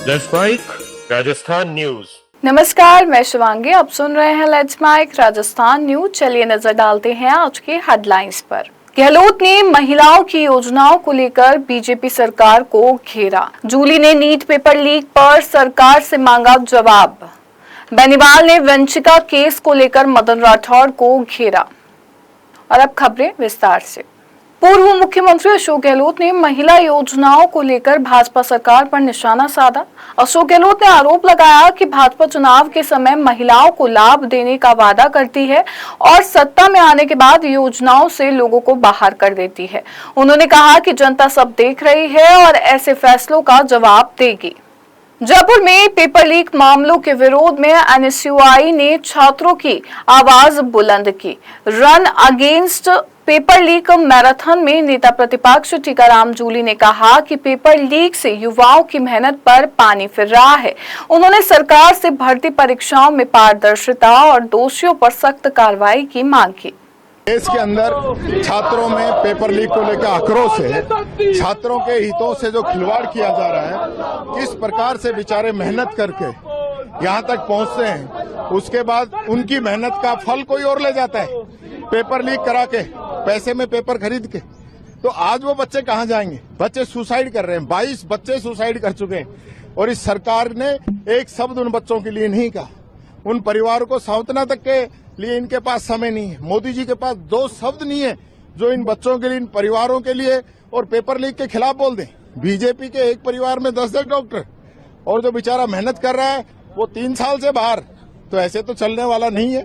Let's mic Rajasthan news. नमस्कार, मैं शिवांगी। आप सुन रहे हैं लेट्स माइक राजस्थान न्यूज। चलिए नजर डालते हैं आज की हेडलाइंस पर। गहलोत ने महिलाओं की योजनाओं को लेकर बीजेपी सरकार को घेरा। जूली ने नीट पेपर लीक पर सरकार से मांगा जवाब। बेनीवाल ने वंशिका केस को लेकर मदन राठौड़ को घेरा। और अब खबरें विस्तार से। पूर्व मुख्यमंत्री अशोक गहलोत ने महिला योजनाओं को लेकर भाजपा सरकार पर निशाना साधा। अशोक गहलोत ने आरोप लगाया कि भाजपा चुनाव के समय महिलाओं को लाभ देने का वादा करती है और सत्ता में आने के बाद योजनाओं से लोगों को बाहर कर देती है। उन्होंने कहा कि जनता सब देख रही है और ऐसे फैसलों का जवाब देगी। जयपुर में पेपर लीक मामलों के विरोध में एनएसयूआई ने छात्रों की आवाज बुलंद की। Run against paper leak marathon में नेता प्रतिपक्ष टीकाराम जूली ने कहा कि पेपर लीक से युवाओं की मेहनत पर पानी फिर रहा है। उन्होंने सरकार से भर्ती परीक्षाओं में पारदर्शिता और दोषियों पर सख्त कार्रवाई की मांग की। देश के अंदर छात्रों में पेपर लीक को लेकर आक्रोश है। छात्रों के हितों से जो खिलवाड़ किया जा रहा है, किस प्रकार से बेचारे मेहनत करके यहाँ तक पहुँचते हैं, उसके बाद उनकी मेहनत का फल कोई और ले जाता है पेपर लीक करा के, पैसे में पेपर खरीद के। तो आज वो बच्चे कहाँ जाएंगे? बच्चे सुसाइड कर रहे हैं। 22 बच्चे सुसाइड कर चुके हैं और इस सरकार ने एक शब्द उन बच्चों के लिए नहीं कहा। उन परिवारों को सांत्वना तक के लिए इनके पास समय नहीं है। मोदी जी के पास 2 शब्द नहीं है जो इन बच्चों के लिए, इन परिवारों के लिए और पेपर लीक के खिलाफ बोल दें। बीजेपी के एक परिवार में 10-10 डॉक्टर और जो बेचारा मेहनत कर रहा है वो 3 साल से बाहर। तो ऐसे तो चलने वाला नहीं है।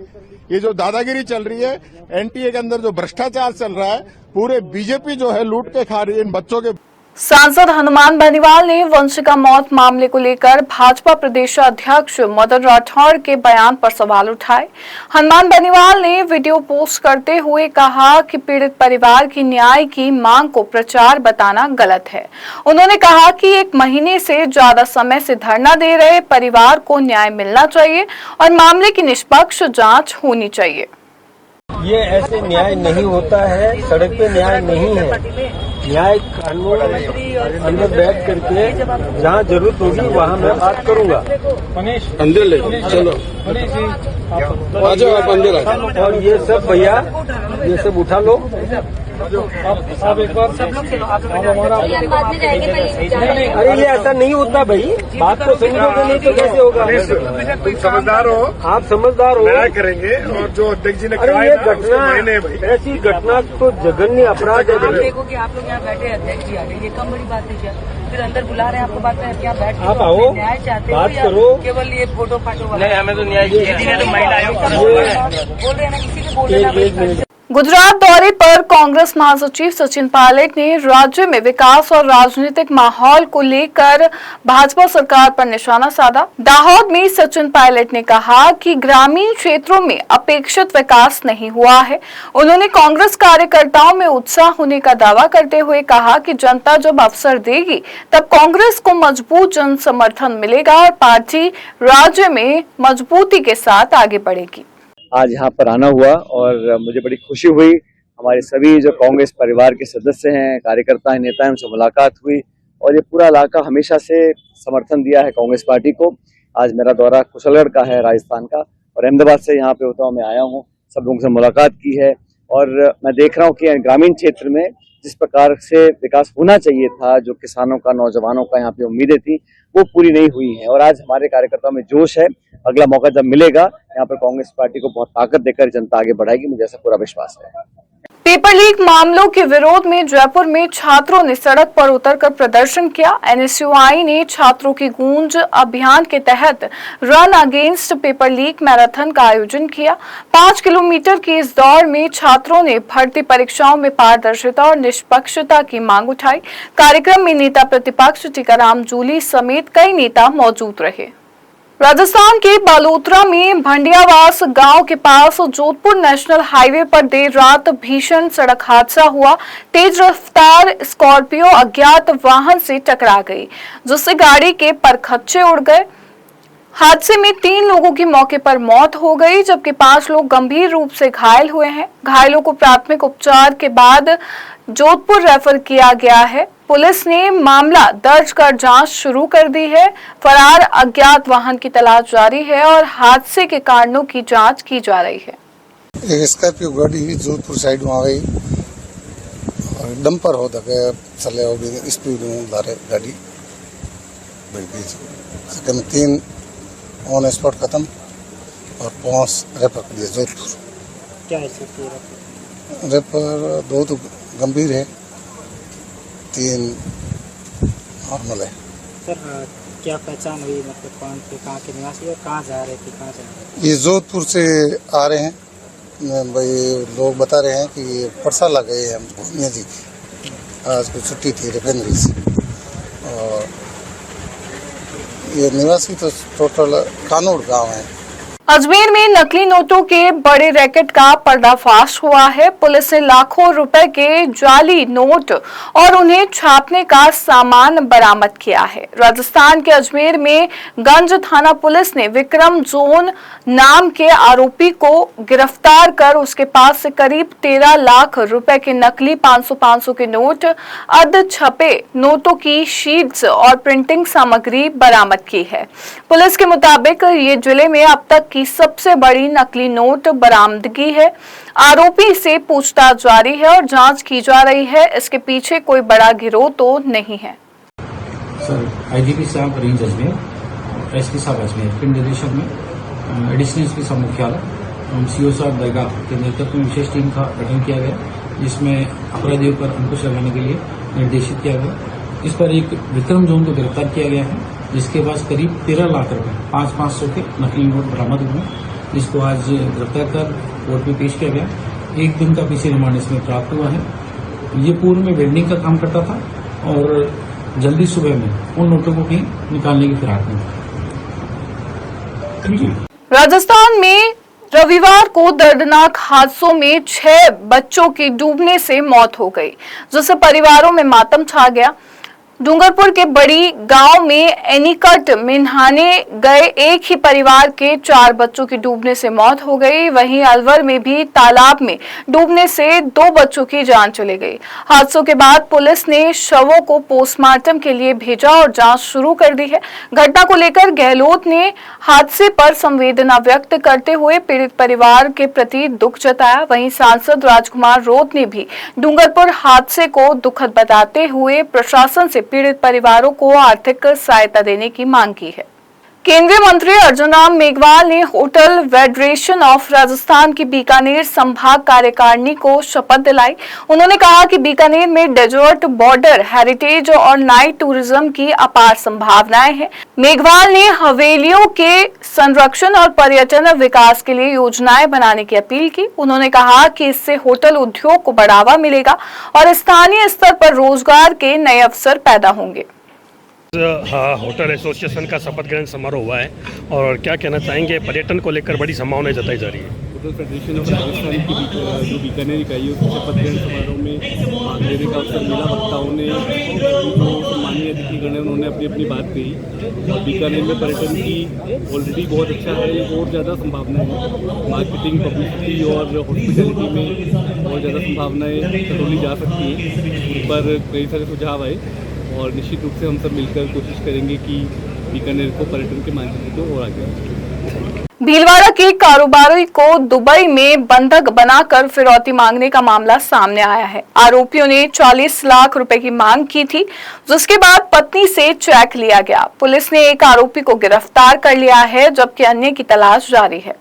ये जो दादागिरी चल रही है, एनटीए के अंदर जो भ्रष्टाचार चल रहा है, पूरे बीजेपी जो है लूट के खा रही है इन बच्चों के। सांसद हनुमान बेनीवाल ने वंशिका मौत मामले को लेकर भाजपा प्रदेश अध्यक्ष मदन राठौड़ के बयान पर सवाल उठाए। हनुमान बेनीवाल ने वीडियो पोस्ट करते हुए कहा कि पीड़ित परिवार की न्याय की मांग को प्रचार बताना गलत है। उन्होंने कहा कि 1 महीने से ज्यादा समय से धरना दे रहे परिवार को न्याय मिलना चाहिए और मामले की निष्पक्ष जाँच होनी चाहिए। ये ऐसे न्याय नहीं होता है, सड़क पे न्याय नहीं है। न्याय कानून अंदर बैठ करके जहाँ जरूरत होगी वहाँ मैं बात करूँगा। अंदर ले चलो, आ जाओ आप अंदर। और ये सब भैया ये सब उठा लो। आप एक बार अरे ये ऐसा नहीं होता भाई, बात तो समझोगे नहीं तो कैसे होगा? तुम समझदार हो, आप समझदार हो, न्याय करेंगे। और जो अध्यक्ष जी ने अरे कहा ये है ना, उसको घटना, मायने है भाई। ऐसी घटना तो जघन्य अपराध है। आप देखो कि आप लोग यहाँ बैठे अध्यक्ष जी आ गए, ये कम बड़ी बात है क्या? फिर अंदर बुला रहे हैं आपको, बात है क्या? बैठ आप आओ, न्याय चाहते बात हो करो। केवल ये फोटो फाटो वाला? नहीं, हमें तो न्याय चाहिए। तो महिला आयोग बोल रहे हैं ना, किसी को बोल रहे हैं। गुजरात दौरे पर कांग्रेस महासचिव सचिन पायलट ने राज्य में विकास और राजनीतिक माहौल को लेकर भाजपा सरकार पर निशाना साधा। दाहोद में सचिन पायलट ने कहा कि ग्रामीण क्षेत्रों में अपेक्षित विकास नहीं हुआ है। उन्होंने कांग्रेस कार्यकर्ताओं में उत्साह होने का दावा करते हुए कहा कि जनता जब अवसर देगी तब कांग्रेस को मजबूत जन समर्थन मिलेगा और पार्टी राज्य में मजबूती के साथ आगे बढ़ेगी। आज यहाँ पर आना हुआ और मुझे बड़ी खुशी हुई। हमारे सभी जो कांग्रेस परिवार के सदस्य हैं, कार्यकर्ता हैं, नेता हैं, उनसे मुलाकात हुई और ये पूरा इलाका हमेशा से समर्थन दिया है कांग्रेस पार्टी को। आज मेरा दौरा कुशलगढ़ का है, राजस्थान का, और अहमदाबाद से यहाँ पे होता हूँ मैं आया हूँ। सब लोगों से मुलाकात की है और मैं देख रहा हूँ कि ग्रामीण क्षेत्र में जिस प्रकार से विकास होना चाहिए था, जो किसानों का, नौजवानों का यहाँ पे उम्मीदें थी, वो पूरी नहीं हुई हैं। और आज हमारे कार्यकर्ताओं में जोश है। अगला मौका जब मिलेगा यहाँ पर कांग्रेस पार्टी को बहुत ताकत देकर जनता आगे बढ़ाएगी, मुझे ऐसा पूरा विश्वास है। पेपर लीक मामलों के विरोध में जयपुर में छात्रों ने सड़क पर उतरकर प्रदर्शन किया। एनएसयूआई ने छात्रों की गूंज अभियान के तहत run against paper leak marathon का आयोजन किया। 5 किलोमीटर की इस दौड़ में छात्रों ने भर्ती परीक्षाओं में पारदर्शिता और निष्पक्षता की मांग उठाई। कार्यक्रम में नेता प्रतिपक्ष टीकाराम जूली समेत कई नेता मौजूद रहे। राजस्थान के बालोतरा में भंडियावास गांव के पास जोधपुर नेशनल हाईवे पर देर रात भीषण सड़क हादसा हुआ। तेज रफ्तार स्कॉर्पियो अज्ञात वाहन से टकरा गई, जिससे गाड़ी के परखच्चे उड़ गए। हादसे में 3 लोगों की मौके पर मौत हो गई, जबकि 5 लोग गंभीर रूप से घायल हुए हैं। घायलों को प्राथमिक उपचार के बाद जोधपुर रेफर किया गया है। पुलिस ने मामला दर्ज कर जांच शुरू कर दी है। फरार अज्ञात वाहन की तलाश जारी है और हादसे के कारणों की जांच की जा रही है। एक स्कॉर्पियो गाड़ी जोधपुर साइड में आ गई और डंपर हो दके चले हो स्पीड में धारे गाड़ी सेकंड 3 ऑन स्पॉट खत्म और 5 रेफर कर दिया जोधपुर। क्या है रेफर 2 तो गंभीर है, 3 नॉर्मल है। सर क्या पहचान हुई, मतलब कौन थे, कहाँ के निवासी और कहाँ जा रहे थे, कहाँ जा ये जोधपुर से आ रहे हैं भाई, लोग बता रहे हैं कि ये परसाला गए हैं भूमिया जी की, आज को छुट्टी थी रिफाइनरी से। और ये निवासी तो टोटल कानूड़ गांव है। अजमेर में नकली नोटों के बड़े रैकेट का पर्दाफाश हुआ है। पुलिस ने लाखों रुपए के जाली नोट और उन्हें छापने का सामान बरामद किया है। राजस्थान के अजमेर में गंज थाना पुलिस ने विक्रम जोन नाम के आरोपी को गिरफ्तार कर उसके पास से करीब 13 लाख रुपए के नकली 500 के नोट, अर्ध छपे नोटों की शीट्स और प्रिंटिंग सामग्री बरामद की है। पुलिस के मुताबिक ये जिले में अब तक की सबसे बड़ी नकली नोट बरामदगी है। आरोपी से पूछताछ जारी है और जांच की जा रही है। इसके पीछे कोई बड़ा गिरोह तो नहीं है। सर आईजीपी साहब रेंज अजमेर, एसपी साहब अजमेर, पिंड निदेशक में एडिशनल एसपी साहब मुख्यालय, सीओ साहब दरगाह के नेतृत्व में विशेष टीम का गठन किया गया, जिसमें अपराधियों पर अंकुश लगाने के लिए निर्देशित किया गया। इस पर एक विक्रम जोन को गिरफ्तार किया गया है, जिसके पास करीब 13 लाख रुपए 500 के नकली नोट बरामद हुए, जिसको आज गिरफ्तार कर कोर्ट में पेश किया गया। 1 दिन का पीछे रिमांड इसमें प्राप्त हुआ है। ये पूर्व में वेल्डिंग का काम करता था और जल्दी सुबह में उन नोटों को कहीं निकालने की फिराक में। राजस्थान में रविवार को दर्दनाक हादसों में 6 बच्चों की डूबने से मौत हो गई, जिससे परिवारों में मातम छा गया। डूंगरपुर के बड़ी गांव में एनीकट में नहाने गए एक ही परिवार के 4 बच्चों की डूबने से मौत हो गई। वहीं अलवर में भी तालाब में डूबने से 2 बच्चों की जान चली गई। हादसों के बाद पुलिस ने शवों को पोस्टमार्टम के लिए भेजा और जांच शुरू कर दी है। घटना को लेकर गहलोत ने हादसे पर संवेदना व्यक्त करते हुए पीड़ित परिवार के प्रति दुख जताया। वहीं सांसद राजकुमार रोत ने भी डूंगरपुर हादसे को दुखद बताते हुए प्रशासन से पीड़ित परिवारों को आर्थिक सहायता देने की मांग की है। केंद्रीय मंत्री अर्जुन राम मेघवाल ने होटल फेडरेशन ऑफ राजस्थान की बीकानेर संभाग कार्यकारिणी को शपथ दिलाई। उन्होंने कहा कि बीकानेर में डेजर्ट, बॉर्डर, हेरिटेज और नाइट टूरिज्म की अपार संभावनाएं हैं। मेघवाल ने हवेलियों के संरक्षण और पर्यटन विकास के लिए योजनाएं बनाने की अपील की। उन्होंने कहा कि इससे होटल उद्योग को बढ़ावा मिलेगा और स्थानीय स्तर पर रोजगार के नए अवसर पैदा होंगे। हाँ, होटल एसोसिएशन का शपथ ग्रहण समारोह हुआ है और क्या कहना चाहेंगे, पर्यटन को लेकर बड़ी संभावनाएं जताई जा रही है। होटल फेडरेशन ऑफ राजस्थान की जो बीकानेर इकाई है, उसके शपथ ग्रहण समारोह में भाग लेने का अवसर मिला। वक्ताओं ने, जो माननीय अतिथिगण है, उन्होंने अपनी अपनी बात कही। बीकानेर में पर्यटन की ऑलरेडी बहुत अच्छा है, और ज़्यादा संभावनाएं हैं। मार्केटिंग, पब्लिसिटी और हॉस्पिटलिटी में बहुत ज़्यादा संभावनाएं टटोली जा सकती हैं। उस पर कई सारे सुझाव आए और निश्चित रूप से हम सब मिलकर कोशिश करेंगे कि बीकानेर को पर्यटन के माध्यम से और आगे। भीलवाड़ा के कारोबारी को दुबई में बंधक बनाकर फिरौती मांगने का मामला सामने आया है। आरोपियों ने 40 लाख रुपए की मांग की थी, जिसके बाद पत्नी से चेक लिया गया। पुलिस ने एक आरोपी को गिरफ्तार कर लिया है, जबकि अन्य की तलाश जारी है।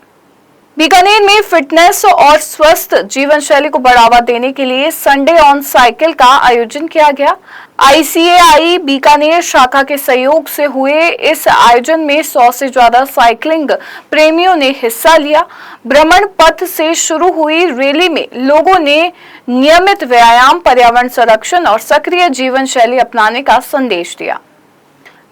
बीकानेर में फिटनेस और स्वस्थ जीवन शैली को बढ़ावा देने के लिए संडे ऑन साइकिल का आयोजन किया गया। ICAI बीकानेर शाखा के सहयोग से हुए इस आयोजन में 100 से ज्यादा साइकिलिंग प्रेमियों ने हिस्सा लिया। भ्रमण पथ से शुरू हुई रैली में लोगों ने नियमित व्यायाम, पर्यावरण संरक्षण और सक्रिय जीवन शैली अपनाने का संदेश दिया।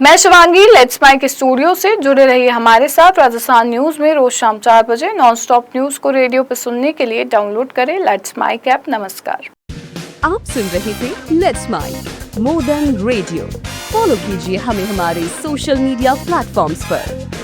मैं शिवांगी लेट्स माइक स्टूडियो से जुड़े रहिए हमारे साथ। राजस्थान न्यूज में रोज शाम 4 बजे नॉन स्टॉप न्यूज को रेडियो पर सुनने के लिए डाउनलोड करें लेट्स माइक ऐप। नमस्कार। आप सुन रहे थे let's mic more than radio. Follow कीजिए हमें हमारे सोशल मीडिया प्लेटफॉर्म्स पर।